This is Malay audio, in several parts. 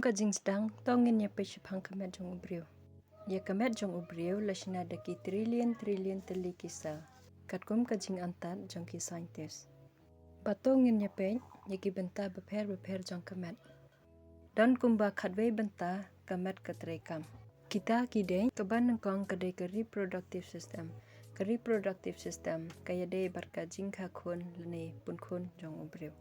ka jing sedang tongin ya pe shipang kamet jong briew. Ya kamet jong briew lashina daki trillion teli kisah. Katkum ka jing antat jong ki scientist. Batongin ya pe ya ki benta beper jong kamet. Dan kumba khatwei benta kamet katrekam. Kita kide keban nengkong kadai ke reproductive system. Ke reproductive system kaya de barka jing ka khun lene pun khun jong briew.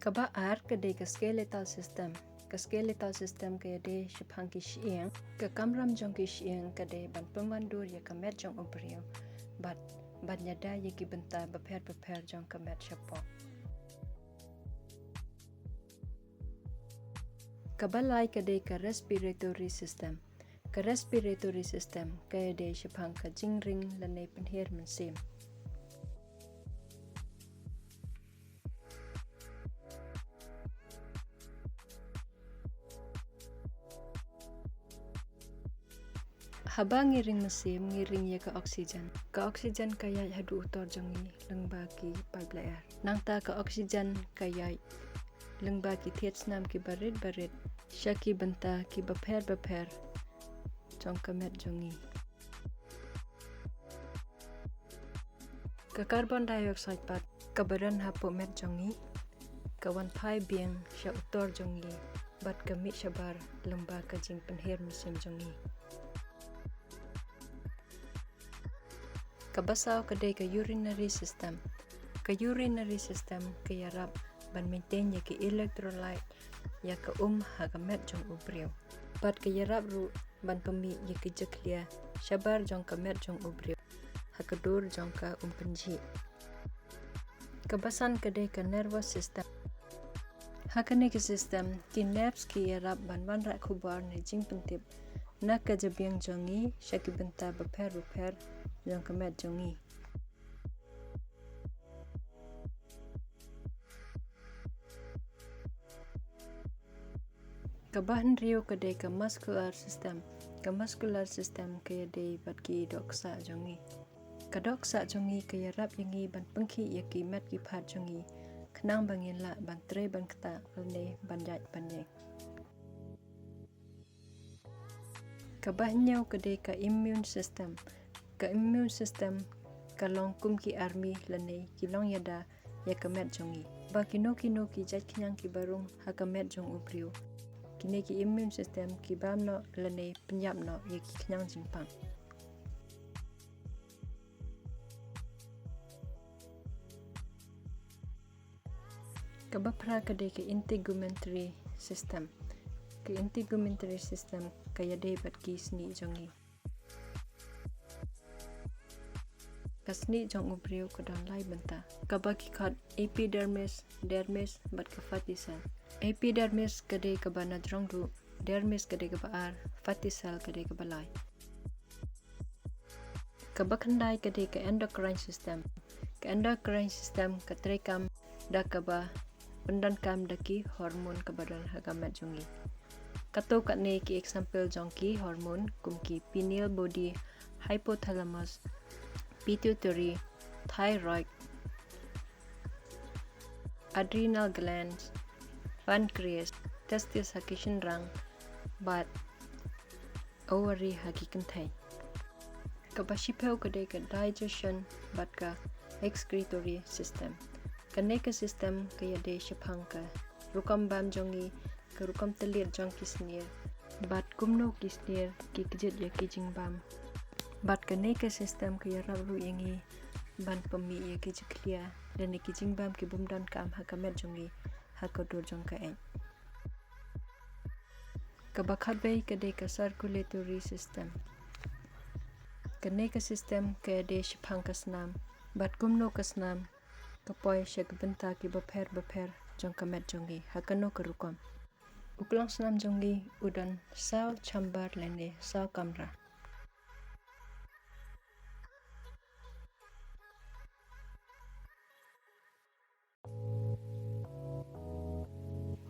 Kaba ar kadai ke skeletal system. Ke skeletal system kaya de shipang ki shieng. Ke kamram jong ki shieng kadai ban pemandur ya kamet jong briew. Bat nyada ya ki benta beper jong kamet shapok. Kabalai kadai ke respiratory system. Ke respiratory system kaya de shipang ka jingring lene penhir mensim. Haba ngiring mesim ngiring ya ke oksigen. Ke oksigen kaya hadu utor jongi lengba ki palblair. Nangta ke oksigen kaya lengba ki tietsnam ki barit syaki benta ki beper jong kamet jongi. Ke carbon dioxide pat ke badan hapo met jongi. Ke wan pai biang sya utor jongi. Bat ke mit syabar lengba ke jing penhir mesim jongi. Kabasau kadai ke urinary system. Ke urinary system ke yarap ban maintain ya ke electrolyte ya ke hagamet jong briew. Bat ke yarap ru ban pemi ya ke jeklia syabar jong kamet jong briew. Hakadur jong ka penji. Kebasan kadai ke nervous system. Hakane ke system ki nerves ki yarap ban rak kubar ne jing pentip. Nak ke jebiang jongi syaki benta beper jong kamet jongi. Kabahan rio kadai ke muscular system. Ke muscular system kaya dei bat ki doksa jongi. Ke doksa jongi kaya rap yangi ban pengki yaki met ki phat jongi. Kenang bangin la ban tre ban kata lene banjat banjeng. Kabahnyau kadai ke immune system. Ke immune system kalong kum ki army lene kilong yada ya kamet jongi. Ba kino ki jat kenyang ki barung ha kamet jong briew. Kini ki immune system ki bam no lene penyap no ya ki kenyang jimpang. Kabapra kadai ke integumentary system. Ke integumentary system kaya dei bat ki sni jongi. Kasni jong briew kodang lai benta. Kabaki kat epidermis, dermis bat ke fatty cell. Epidermis kadai ke bana jong du, dermis kadai ke baar, fatty cell kadai ke balai. Kabakandai kadai ke endocrine system. Ke endocrine system katrekam da kaba pendankam daki hormon ke badan hagamat jongi. Kato katne ki example jongki hormon kumki pineal body, hypothalamus, pituitary, thyroid, adrenal glands, pancreas, testis hakishin rang, bat ovary hakikantai. Kabashipeu kadai ke digestion bat ka excretory system. Kaneka system kaya de shapang ka rukam bam jongi ke rukam telir jong kisnir. Bat kumno kisnir ki kejit ya ki jingbam. Bat kaneka system kaya rabru yangi ban pemi ya ki jeklia dan ki jingbam ki bumdan kam hakamet jongi hakadur jong ka en. Kabakat bay kadai ke circulatory system. Kaneka system kaya de shapang kasnam. Bat kumno kasnam kapoy siya benta ki beper jong kamet jongi hakano kerukam. Uklang senam jongi udan sel chamber lene sel kamra.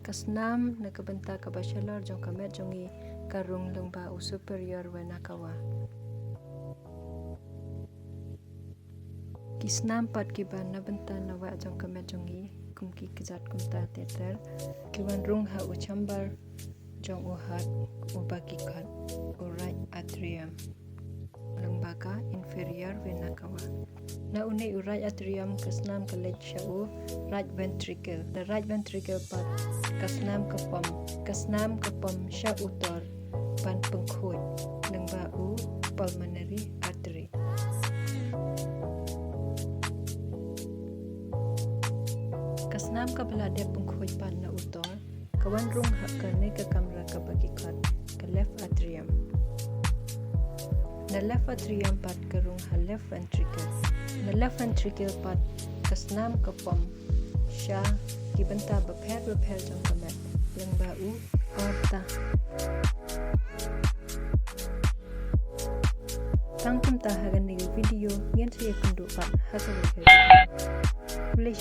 Kasnam na kabenta ka bachelor jong kamet jongi karung lengba u superior wenakawa. Kisnam pat kiban na benta na wa jong kamet jongi kum ki kizat kum ta teter kiwan rung ha u chambar jong u hat u baki kat u right atrium lembaga inferior vena cava. Na une u right atrium kasnam kalej sha u right ventricle. The right ventricle pat kasnam kapom sha utor ban pengkhut lengba u pulmonary artery. Kasnam ka belade pengkhut pan na utor kawan rung hak ka ne ka kamera ka bagi kat ke left atrium. Na left atrium pat karung ha left ventricle. Na left ventricle pat kasnam kapom sha kibenta bapher jong kamet yang bau aorta. Tangkum tahagan ni video ngen saya kunduk pat hasil video. Boleh